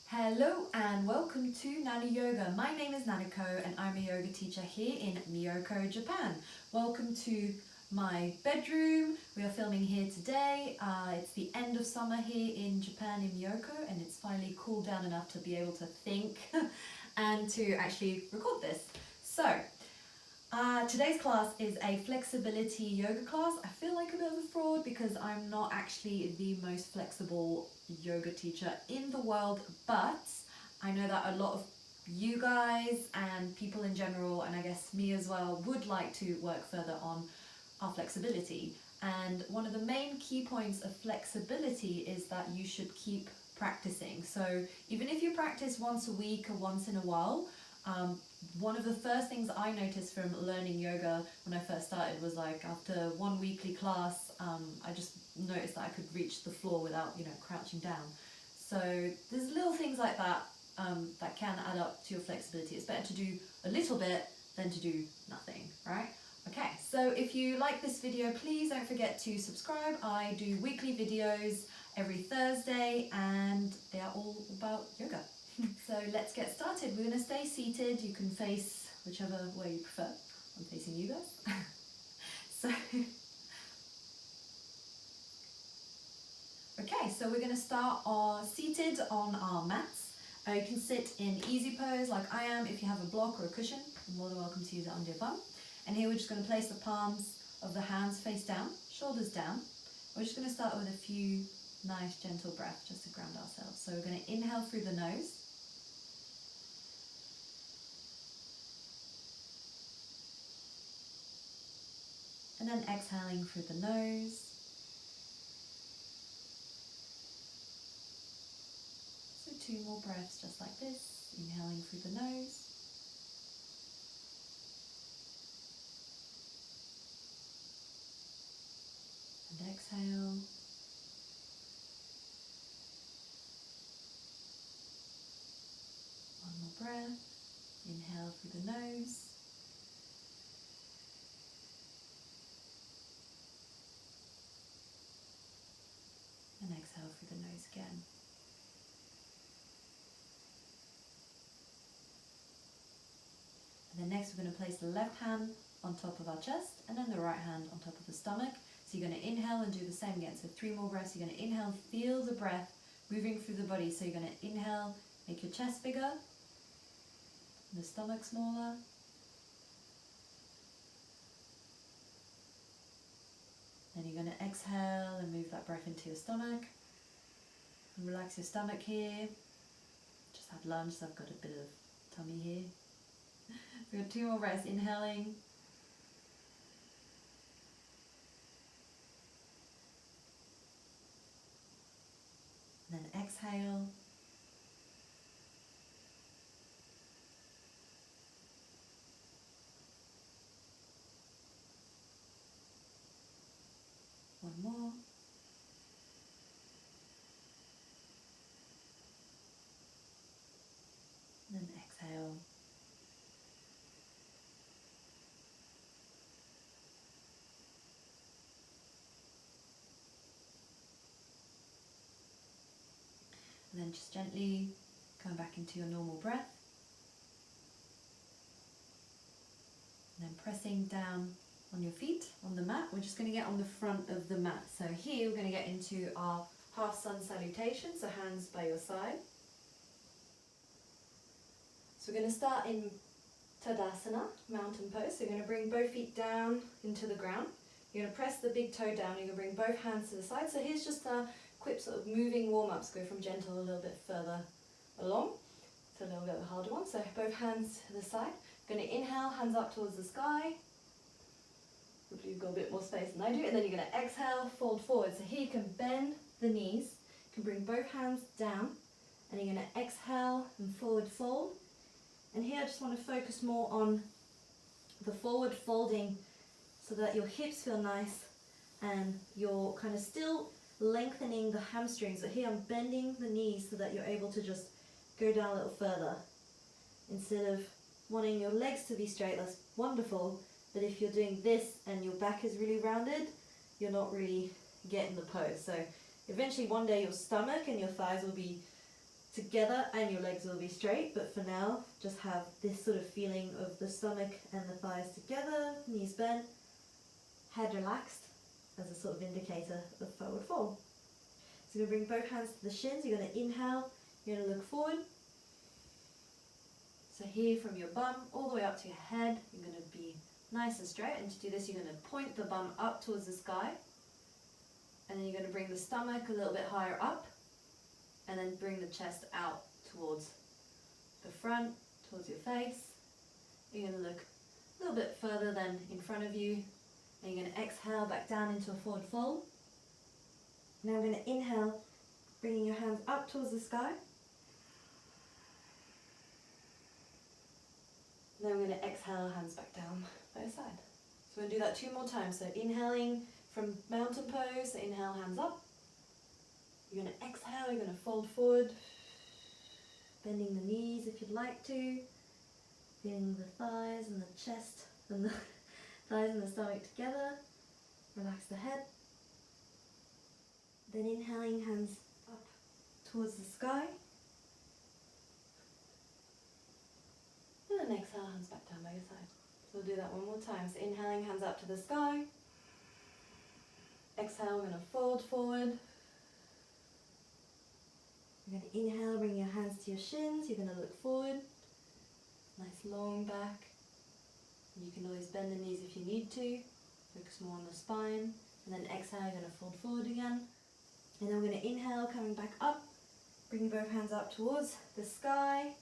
Hello and welcome to Nana Yoga. My name is Nanako and I'm a yoga teacher here in Miyako, Japan. Welcome to my bedroom. We are filming here today. It's the end of summer here in Japan in Miyako, and it's finally cooled down enough to be able to think and to actually record this. So, today's class is a flexibility yoga class. I feel like a bit of a fraud because I'm not actually the most flexible yoga teacher in the world, but I know that a lot of you guys and people in general, and I guess me as well, would like to work further on our flexibility. And one of the main key points of flexibility is that you should keep practicing. So even if you practice once a week or once in a while, one of the first things I noticed from learning yoga when I first started was like after one weekly class, I just noticed that I could reach the floor without, crouching down. So there's little things like that that can add up to your flexibility. It's better to do a little bit than to do nothing, right? Okay, so if you like this video, please don't forget to subscribe. I do weekly videos every Thursday and they are all about yoga. So let's get started. We're going to stay seated. You can face whichever way you prefer. I'm facing you guys. So, okay, so we're going to start seated on our mats. You can sit in easy pose like I am. If you have a block or a cushion, you're more than welcome to use it under your bum. And here we're just going to place the palms of the hands face down, shoulders down. We're just going to start with a few nice gentle breaths just to ground ourselves. So we're going to inhale through the nose. And then exhaling through the nose. So 2 more breaths just like this, inhaling through the nose. And exhale. One more breath, inhale through the nose. And exhale through the nose again. And then next we're going to place the left hand on top of our chest and then the right hand on top of the stomach. So you're going to inhale and do the same again. So 3 more breaths. You're going to inhale, feel the breath moving through the body. So you're going to inhale, make your chest bigger, and the stomach smaller. Then you're going to exhale and move that breath into your stomach. And relax your stomach here. Just had lunch, so I've got a bit of tummy here. So we've got 2 more breaths, inhaling. And then exhale. One more. And then exhale. And then just gently come back into your normal breath. And then pressing down on your feet, on the mat. We're just going to get on the front of the mat. So here we're going to get into our half sun salutation, so hands by your side. So we're going to start in Tadasana, mountain pose. So you're going to bring both feet down into the ground. You're going to press the big toe down. You're going to bring both hands to the side. So here's just a quick sort of moving warm-ups. Go from gentle a little bit further along. It's a little bit of a harder one. So both hands to the side. Going to inhale, hands up towards the sky. Hopefully you've got a bit more space than I do. And then you're going to exhale, fold forward. So here you can bend the knees. You can bring both hands down. And you're going to exhale and forward fold. And here I just want to focus more on the forward folding so that your hips feel nice and you're kind of still lengthening the hamstrings. So here I'm bending the knees so that you're able to just go down a little further. Instead of wanting your legs to be straight, that's wonderful, but if you're doing this and your back is really rounded, you're not really getting the pose. So eventually one day your stomach and your thighs will be together and your legs will be straight, but for now just have this sort of feeling of the stomach and the thighs together, knees bent, head relaxed as a sort of indicator of forward fold. So you're going to bring both hands to the shins. You're going to inhale, you're going to look forward. So here from your bum all the way up to your head, you're going to be nice and straight, and to do this you're going to point the bum up towards the sky, and then you're going to bring the stomach a little bit higher up, and then bring the chest out towards the front, towards your face. You're going to look a little bit further than in front of you, and you're going to exhale back down into a forward fold. Now we're going to inhale, bringing your hands up towards the sky. Then we're going to exhale, hands back down by your side. So we're going to do that 2 more times. So inhaling from mountain pose, so inhale, hands up. You're going to exhale, you're going to fold forward, bending the knees if you'd like to, feeling the thighs and the chest and the thighs and the stomach together. Relax the head. Then inhaling, hands up towards the sky. And then exhale, hands back down by your side. So we'll do that 1 more time. So inhaling, hands up to the sky. Exhale, we're going to fold forward. You're going to inhale, bring your hands to your shins. You're going to look forward. Nice long back. You can always bend the knees if you need to. Focus more on the spine. And then exhale, you're going to fold forward again. And then we're going to inhale, coming back up. Bring both hands up towards the sky.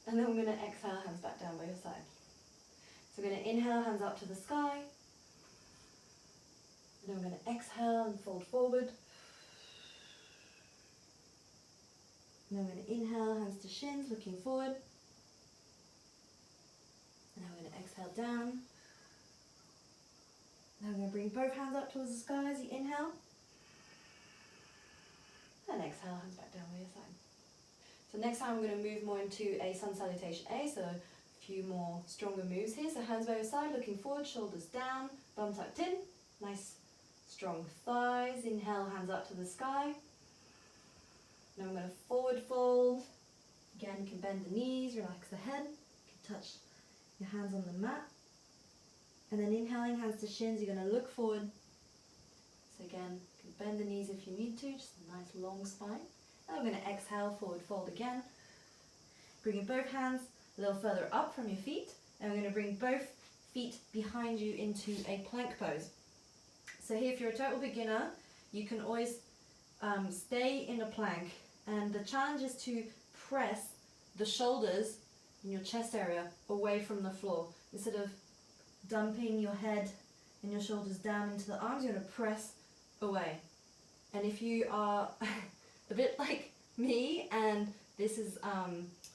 And then we're going to exhale, hands back down by your side. So we're going to inhale, hands up to the sky. And then we're going to exhale and fold forward. And then we're going to inhale, hands to shins, looking forward. And then we're going to exhale down. Now we're going to bring both hands up towards the sky as you inhale. And exhale, hands back down by your side. So next time we're going to move more into a sun salutation A, so a few more stronger moves here. So hands by your side, looking forward, shoulders down, bum tucked in. Nice strong thighs. Inhale, hands up to the sky. Now I'm going to forward fold. Again, you can bend the knees, relax the head. You can touch your hands on the mat. And then inhaling, hands to shins, you're going to look forward. So again, you can bend the knees if you need to, just a nice long spine. Now we're going to exhale, forward fold again. Bringing both hands a little further up from your feet. And we're going to bring both feet behind you into a plank pose. So here, if you're a total beginner, you can always stay in a plank. And the challenge is to press the shoulders in your chest area away from the floor. Instead of dumping your head and your shoulders down into the arms, you're going to press away. And if you are a bit like me, and this is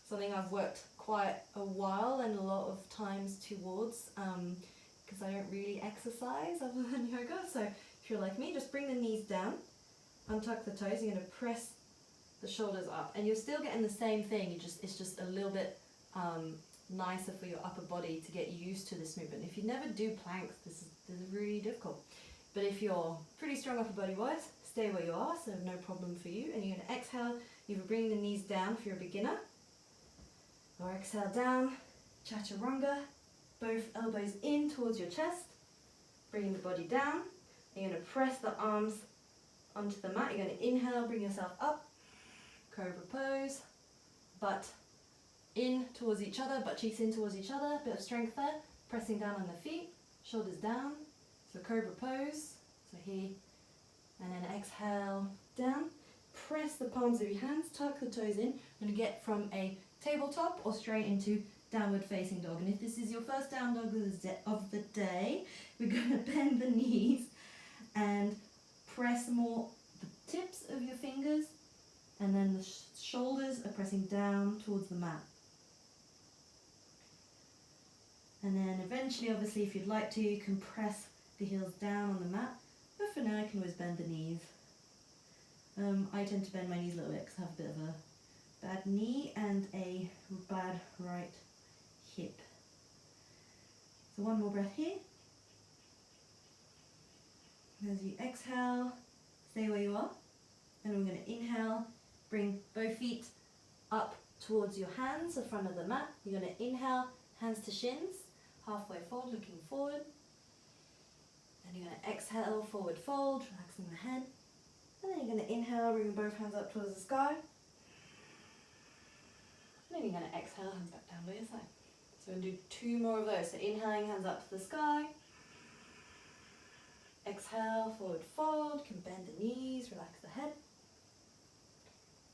something I've worked quite a while and a lot of times towards, because I don't really exercise other than yoga. So if you're like me, just bring the knees down, untuck the toes, you're going to press the shoulders up, and you're still getting the same thing. It's just a little bit nicer for your upper body to get used to this movement. If you never do planks, this is really difficult. But if you're pretty strong upper body wise, stay where you are, so no problem for you. And you're going to exhale, either bring the knees down if you're a beginner, or exhale down, chaturanga, both elbows in towards your chest, bringing the body down. And you're going to press the arms onto the mat. You're going to inhale, bring yourself up, cobra pose, butt in towards each other, butt cheeks in towards each other, bit of strength there, pressing down on the feet, shoulders down, so cobra pose, so here, and then exhale down, press the palms of your hands, tuck the toes in, and get from a tabletop or straight into downward facing dog. And if this is your first down dog of the day, we're going to bend the knees and press more the tips of your fingers, and then the shoulders are pressing down towards the mat. And then eventually, obviously, if you'd like to, you can press the heels down on the mat, but for now you can always bend the knees. I tend to bend my knees a little bit because I have a bit of a bad knee and a bad right hip. So one more breath here. As you exhale, stay where you are, and we're going to inhale, bring both feet up towards your hands, the front of the mat. You're going to inhale, hands to shins, halfway fold, looking forward. And you're going to exhale, forward fold, relaxing the head. And then you're going to inhale, bring both hands up towards the sky. And then you're going to exhale, hands back down by your side. So we're going to do 2 more of those. So inhaling, hands up to the sky. Exhale, forward fold, can bend the knees, relax the head.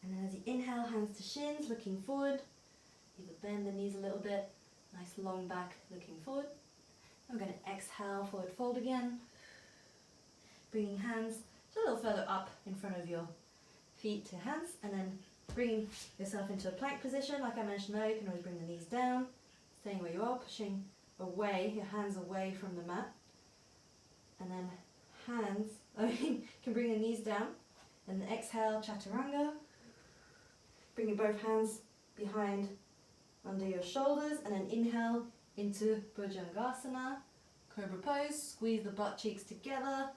And then as you inhale, hands to shins, looking forward. Either bend the knees a little bit, nice long back, looking forward. And we're going to exhale, forward fold again. Bringing hands just a little further up in front of your feet to hands, and then bringing yourself into a plank position. Like I mentioned earlier, you can always bring the knees down, staying where you are, pushing away, your hands away from the mat. And then you can bring the knees down, and then exhale, chaturanga. Bringing both hands behind under your shoulders, and then inhale into Bhujangasana, Cobra Pose. Squeeze the butt cheeks together,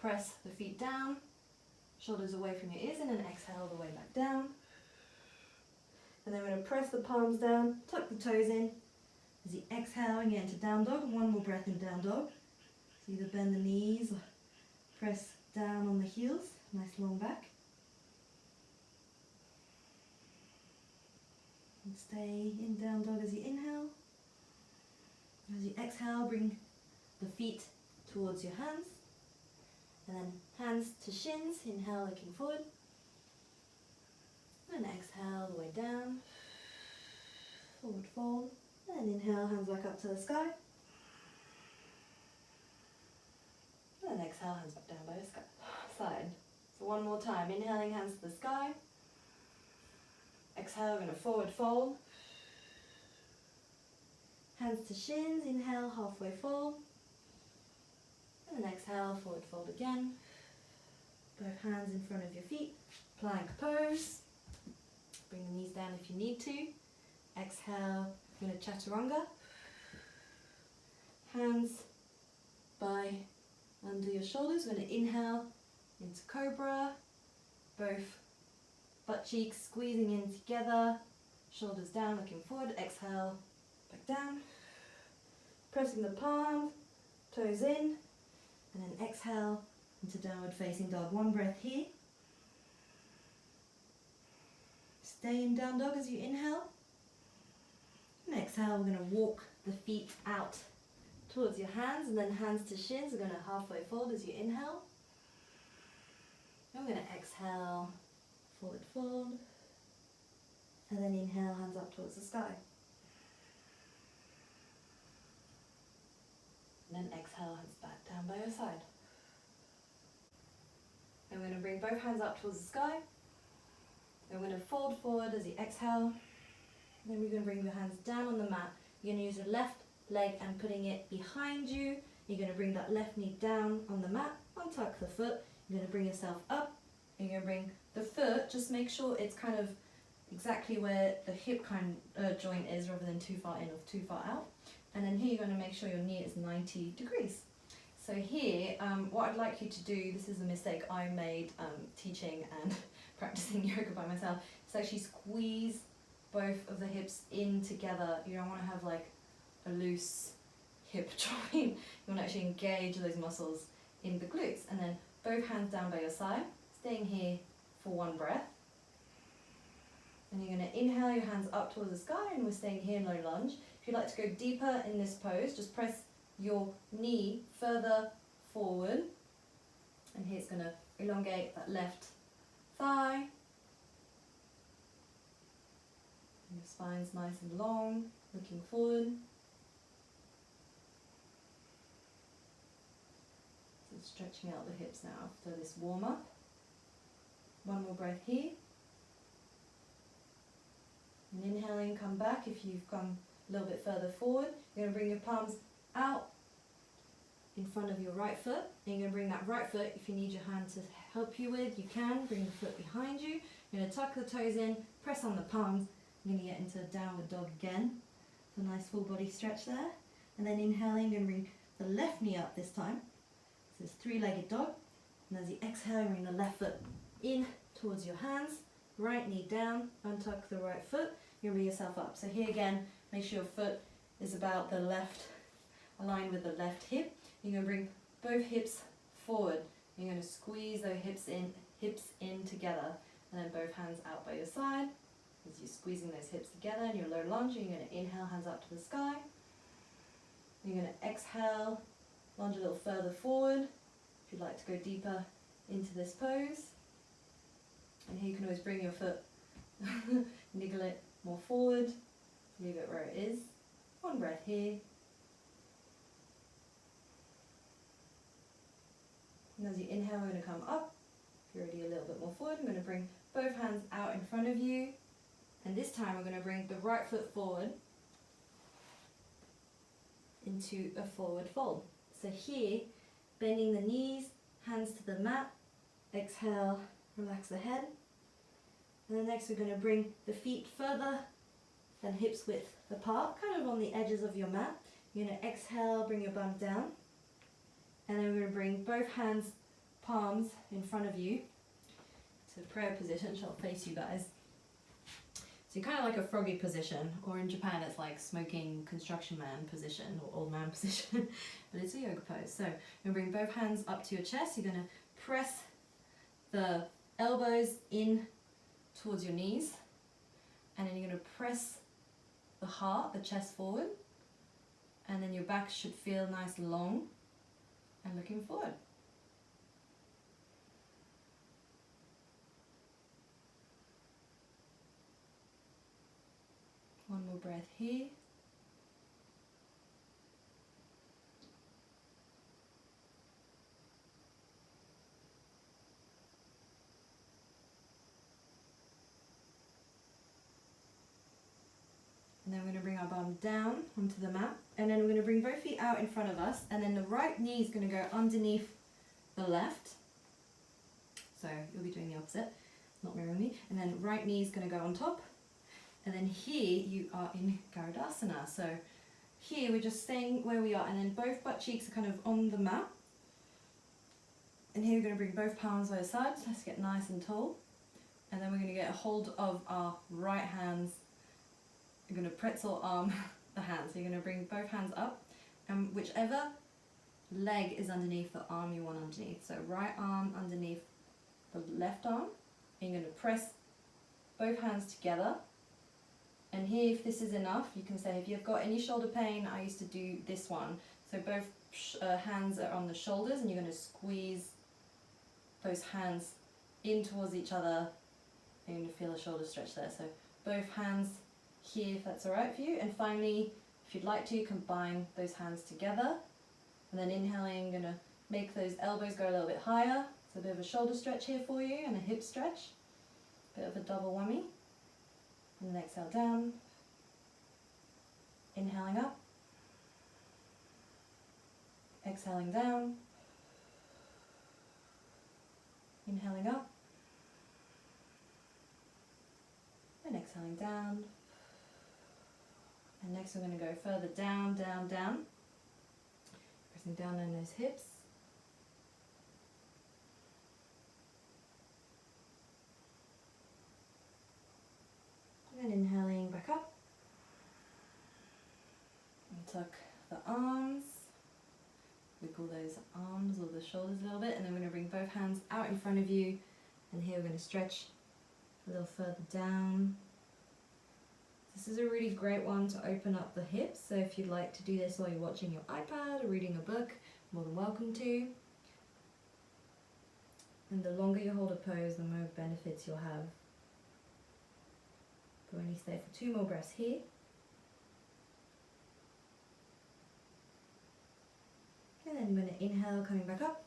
press the feet down, shoulders away from your ears, and then exhale all the way back down. And then we're going to press the palms down, tuck the toes in. As you exhale and get into down dog, 1 more breath in down dog. So either bend the knees or press down on the heels, nice long back. And stay in down dog as you inhale. As you exhale, bring the feet towards your hands. And then hands to shins, inhale, looking forward. And exhale the way down. Forward fold. And inhale, hands back up to the sky. And exhale, hands back down by the side. So 1 more time. Inhaling, hands to the sky. Exhale, we're going to forward fold. Hands to shins, inhale, halfway fold. And then exhale, forward fold again. Both hands in front of your feet. Plank pose. Bring the knees down if you need to. Exhale, we're going to chaturanga. Hands by under your shoulders. We're going to inhale into cobra. Both butt cheeks squeezing in together. Shoulders down, looking forward. Exhale, back down. Pressing the palms, toes in. And then exhale into downward facing dog. 1 breath here. Stay in down dog as you inhale. And exhale, we're going to walk the feet out towards your hands, and then hands to shins. We're going to halfway fold as you inhale. And we're going to exhale, forward fold. And then inhale, hands up towards the sky. And then exhale, hands back down by your side. And we're going to bring both hands up towards the sky. And we're going to fold forward as you exhale. And then we're going to bring your hands down on the mat. You're going to use your left leg and putting it behind you. You're going to bring that left knee down on the mat, untuck the foot. You're going to bring yourself up. And you're going to bring the foot, just make sure it's kind of exactly where the hip joint is, rather than too far in or too far out. And then here you're going to make sure your knee is 90 degrees. So here, what I'd like you to do, this is a mistake I made teaching and practicing yoga by myself, is actually squeeze both of the hips in together. You don't want to have like a loose hip joint. You want to actually engage those muscles in the glutes. And then both hands down by your side, staying here for 1 breath. And you're going to inhale your hands up towards the sky, and we're staying here in low lunge. If you'd like to go deeper in this pose, just press your knee further forward. And here it's going to elongate that left thigh. And your spine's nice and long, looking forward. So stretching out the hips now after this warm up. 1 more breath here. And inhaling, come back. If you've come a little bit further forward, you're going to bring your palms out in front of your right foot. And you're going to bring that right foot, if you need your hand to help you with, you can. Bring the foot behind you. You're going to tuck the toes in, press on the palms. You're going to get into downward dog again. So nice full body stretch there. And then inhaling, you're going to bring the left knee up this time. So it's 3-legged dog. And as you exhale, bring the left foot in towards your hands. right knee down, untuck the right foot, you're gonna bring yourself up. So here again, make sure your foot is about the left, aligned with the left hip. You're gonna bring both hips forward. You're gonna squeeze those hips in together, and then both hands out by your side. As you're squeezing those hips together in your low lunge, you're gonna inhale, hands up to the sky. You're gonna exhale, lunge a little further forward. If you'd like to go deeper into this pose. And here you can always bring your foot, niggle it more forward, leave it where it is. One breath here. And as you inhale, we're going to come up. If you're already a little bit more forward, I'm going to bring both hands out in front of you. And this time we're going to bring the right foot forward into a forward fold. So here, bending the knees, hands to the mat. Exhale, relax the head. And then next we're going to bring the feet further than hips width apart, kind of on the edges of your mat. You're going to exhale, bring your bum down. And then we're going to bring both hands, palms in front of you to prayer position, which I'll face you guys. So you're kind of like a froggy position, or in Japan it's like smoking construction man position or old man position, but it's a yoga pose. So you're going to bring both hands up to your chest. You're going to press the elbows in towards your knees, and then you're going to press the heart, the chest forward, and then your back should feel nice long and looking forward. One more breath here. And then we're going to bring our bum down onto the mat, and then we're going to bring both feet out in front of us, and then the right knee is going to go underneath the left. So you'll be doing the opposite, not mirroring me. And then right knee is going to go on top. And then here you are in Garudasana. So here we're just staying where we are, and then both butt cheeks are kind of on the mat. And here we're going to bring both palms by the sides. Let's get nice and tall. And then we're going to get a hold of our right hands. You're going to pretzel arm the hands. So you're going to bring both hands up, and whichever leg is underneath the arm you want underneath. So right arm underneath the left arm. And you're going to press both hands together. And here, if this is enough, you can say, if you've got any shoulder pain, I used to do this one. So both hands are on the shoulders, and you're going to squeeze those hands in towards each other. You're going to feel a shoulder stretch there. So both hands here, if that's all right for you. And finally, if you'd like to, combine those hands together. And then inhaling, you're going to make those elbows go a little bit higher. So a bit of a shoulder stretch here for you, and a hip stretch. Bit of a double whammy. And then exhale down. Inhaling up. Exhaling down. Inhaling up. And exhaling down. And next we're going to go further down, down, down. Pressing down on those hips. And inhaling back up. And tuck the arms. Wiggle those arms or the shoulders a little bit, and then we're going to bring both hands out in front of you. And here we're going to stretch a little further down. This is a really great one to open up the hips, so if you'd like to do this while you're watching your iPad or reading a book, more than welcome to. And the longer you hold a pose, the more benefits you'll have. But only stay for 2 more breaths here. And then I'm going to inhale, coming back up.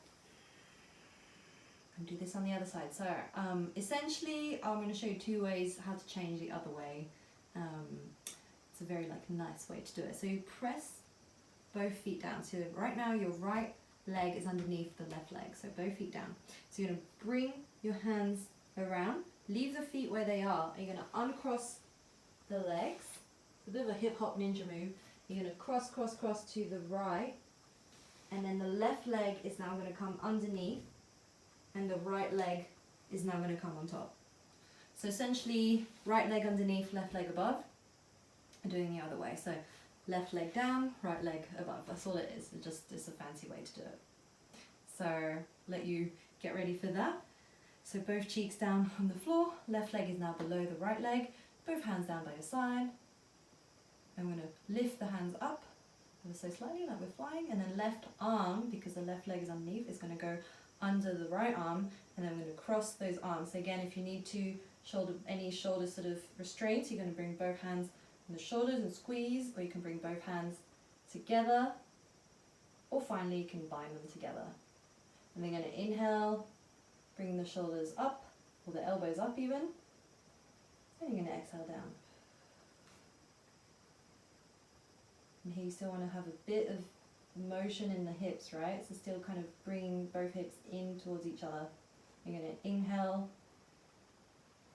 And do this on the other side. So essentially, I'm going to show you 2 ways how to change the other way. It's a very nice way to do it. So you press both feet down. So right now your right leg is underneath the left leg. So both feet down. So you're going to bring your hands around. Leave the feet where they are. You're going to uncross the legs. It's a bit of a hip hop ninja move. You're going to cross, cross, cross to the right. And then the left leg is now going to come underneath. And the right leg is now going to come on top. So essentially, right leg underneath, left leg above. And doing the other way. So left leg down, right leg above. That's all it is. It's a fancy way to do it. So let you get ready for that. So both cheeks down on the floor. Left leg is now below the right leg. Both hands down by your side. I'm going to lift the hands up ever so slightly, like we're flying. And then left arm, because the left leg is underneath, is going to go under the right arm. And then I'm going to cross those arms. So again, if you need to any shoulder sort of restraints, you're going to bring both hands on the shoulders and squeeze, or you can bring both hands together, or finally you can bind them together. And then going to inhale, bring the shoulders up, or the elbows up even, and you're going to exhale down. And here you still want to have a bit of motion in the hips, right? So still kind of bringing both hips in towards each other. You're going to inhale,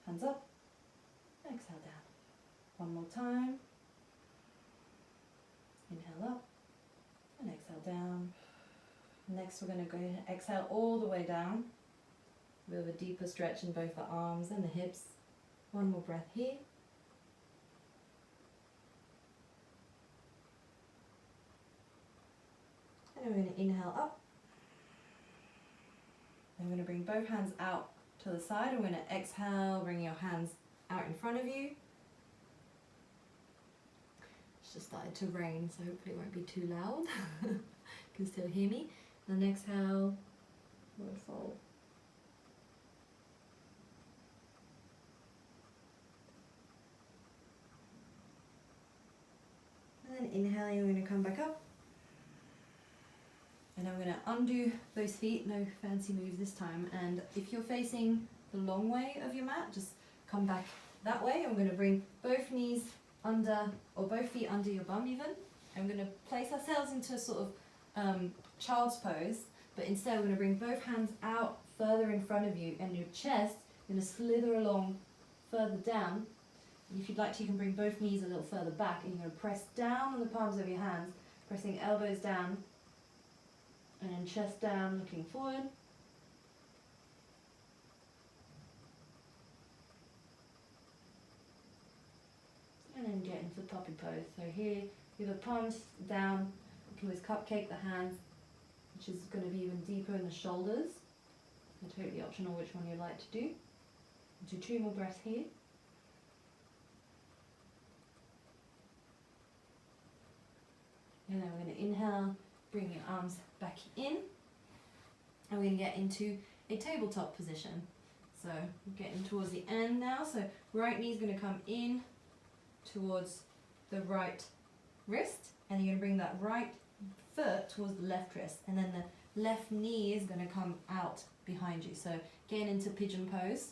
hands up, exhale down. One more time. Inhale up and exhale down. Next we're going to go ahead and exhale all the way down. A bit of a deeper stretch in both the arms and the hips. One more breath here. And then we're going to inhale up. And we're going to bring both hands out to the side. We're going to exhale, bring your hands out in front of you. It's just started to rain, so hopefully it won't be too loud. You can still hear me. And then exhale, we'll fold. And then inhaling, we're going to come back up. And I'm going to undo those feet, no fancy moves this time. And if you're facing the long way of your mat, just come back that way. I'm going to bring both knees under, or both feet under your bum even. I'm going to place ourselves into a sort of child's pose, but instead we're going to bring both hands out further in front of you, and your chest is going to slither along further down. And if you'd like to, you can bring both knees a little further back, and you're going to press down on the palms of your hands, pressing elbows down, and then chest down, looking forward. And then get into puppy pose. So here, with the palms down, you can always cupcake the hands, which is going to be even deeper in the shoulders. So totally optional which one you like to do. Do 2 more breaths here. And then we're going to inhale, bring your arms back in. And we're going to get into a tabletop position. So we're getting towards the end now. So right knee is going to come in towards the right wrist, and you're going to bring that right foot towards the left wrist, and then the left knee is going to come out behind you. So getting into pigeon pose.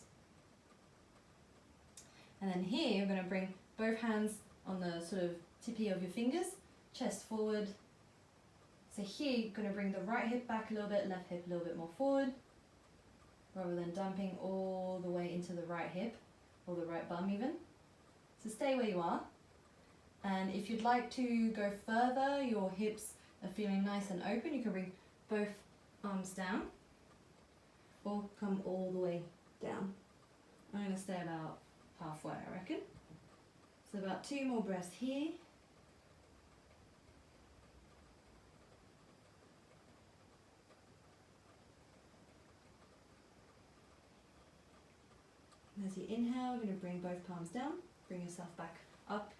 And then here you're going to bring both hands on the sort of tippy of your fingers, chest forward. So here you're going to bring the right hip back a little bit, left hip a little bit more forward, rather than dumping all the way into the right hip, or the right bum even. So stay where you are, and if you'd like to go further, your hips are feeling nice and open, you can bring both arms down, or come all the way down. I'm going to stay about halfway, I reckon. So about 2 more breaths here. And as you inhale, you're going to bring both palms down. Bring yourself back up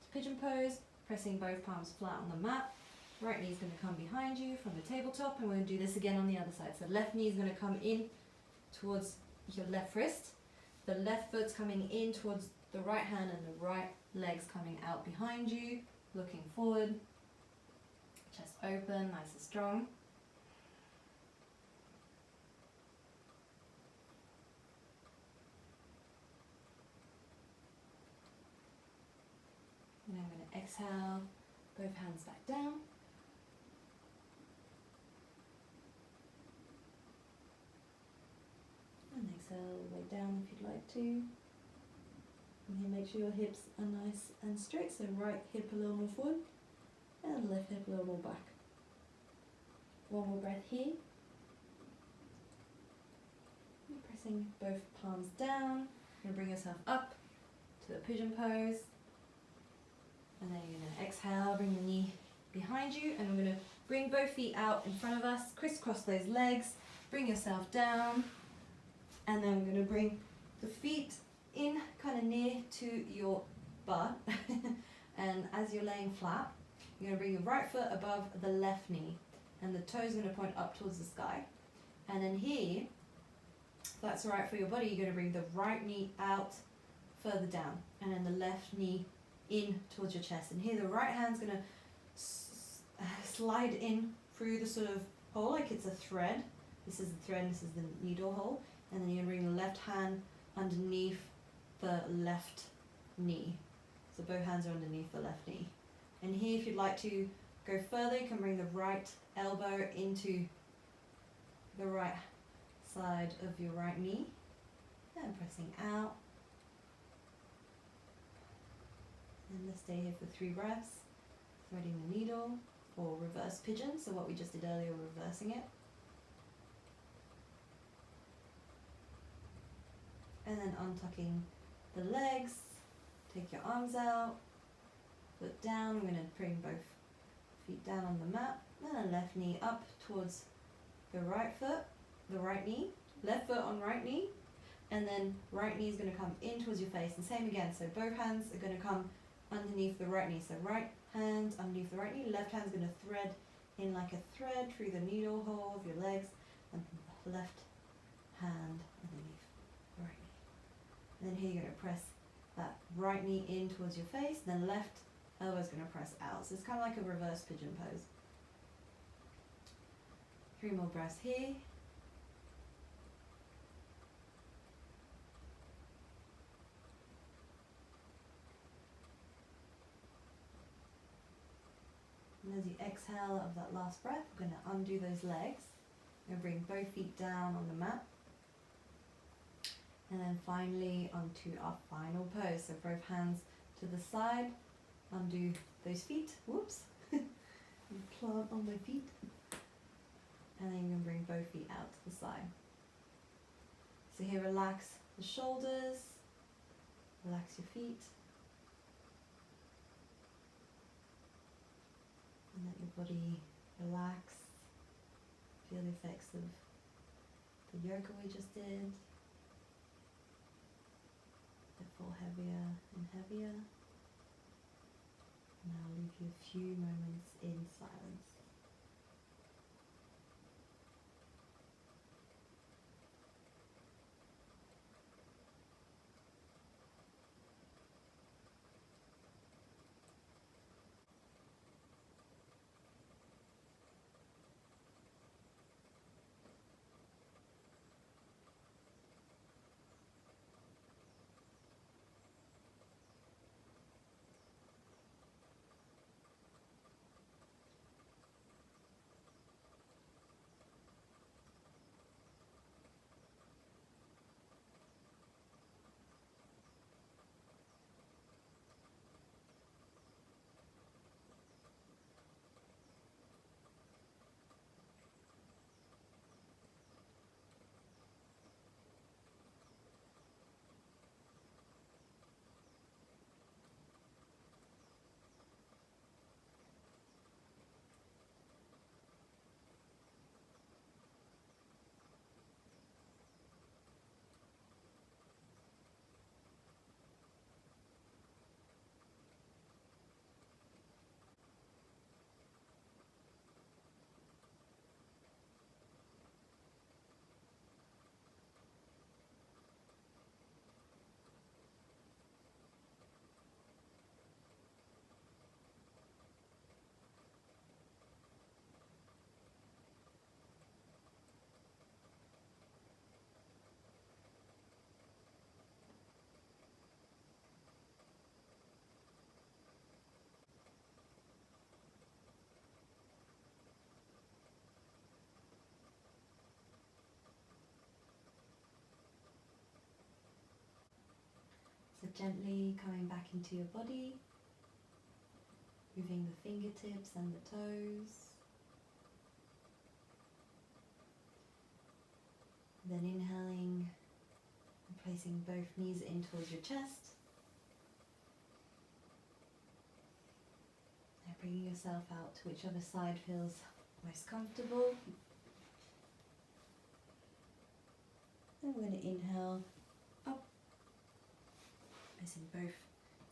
to pigeon pose, pressing both palms flat on the mat. Right knee is going to come behind you from the tabletop, and we're going to do this again on the other side. So left knee is going to come in towards your left wrist. The left foot's coming in towards the right hand, and the right leg's coming out behind you, looking forward. Chest open, nice and strong. And I'm going to exhale, both hands back down. And exhale all the way down if you'd like to. And here make sure your hips are nice and straight, so right hip a little more forward and left hip a little more back. One more breath here. And pressing both palms down, You're going to bring yourself up to the pigeon pose. And then you're going to exhale, bring the knee behind you, and we're going to bring both feet out in front of us, crisscross those legs, bring yourself down, and then we're going to bring the feet in kind of near to your butt. And as you're laying flat, you're going to bring your right foot above the left knee, and the toes are going to point up towards the sky. And then here, if that's all right for your body, you're going to bring the right knee out further down, and then the left knee in towards your chest. And here the right hand's going to slide in through the sort of hole like it's a thread. This is the thread, this is the needle hole. And then you're going to bring the left hand underneath the left knee. So both hands are underneath the left knee. And here, if you'd like to go further, you can bring the right elbow into the right side of your right knee and pressing out. And let's stay here for 3 breaths, threading the needle, or reverse pigeon, so what we just did earlier, we're reversing it. And then untucking the legs, take your arms out, foot down. I'm going to bring both feet down on the mat, then a left knee up towards the right foot, the right knee, left foot on right knee, and then right knee is going to come in towards your face, and same again, so both hands are going to come underneath the right knee, so right hand underneath the right knee, left hand's going to thread in like a thread through the needle hole of your legs, and left hand underneath the right knee. And then here you're going to press that right knee in towards your face, then left elbow's going to press out, so it's kind of like a reverse pigeon pose. 3 more breaths here. And as you exhale of that last breath, we're going to undo those legs. We're going to bring both feet down on the mat. And then finally onto our final pose. So both hands to the side, undo those feet. Whoops. Plant on my feet. And then you're going to bring both feet out to the side. So here, relax the shoulders, relax your feet. And let your body relax. Feel the effects of the yoga we just did. They fall heavier and heavier. And I'll leave you a few moments in silence. So gently coming back into your body, moving the fingertips and the toes. Then inhaling and Placing both knees in towards your chest. Now bringing yourself out to whichever side feels most comfortable. Then we're going to inhale up, placing both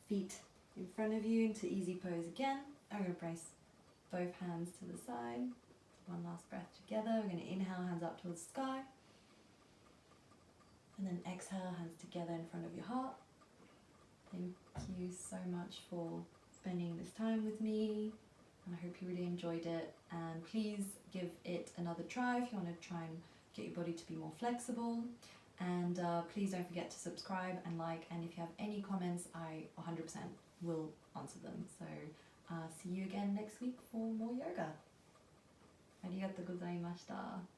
feet in front of you into easy pose again. I'm going to place both hands to the side. One last breath together. We're going to inhale, hands up towards the sky. And then exhale, hands together in front of your heart. Thank you so much for spending this time with me. And I hope you really enjoyed it. And please give it another try if you want to try and get your body to be more flexible. And please don't forget to subscribe and like. And if you have any comments, I 100% will answer them. So see you again next week for more yoga. ありがとうございました。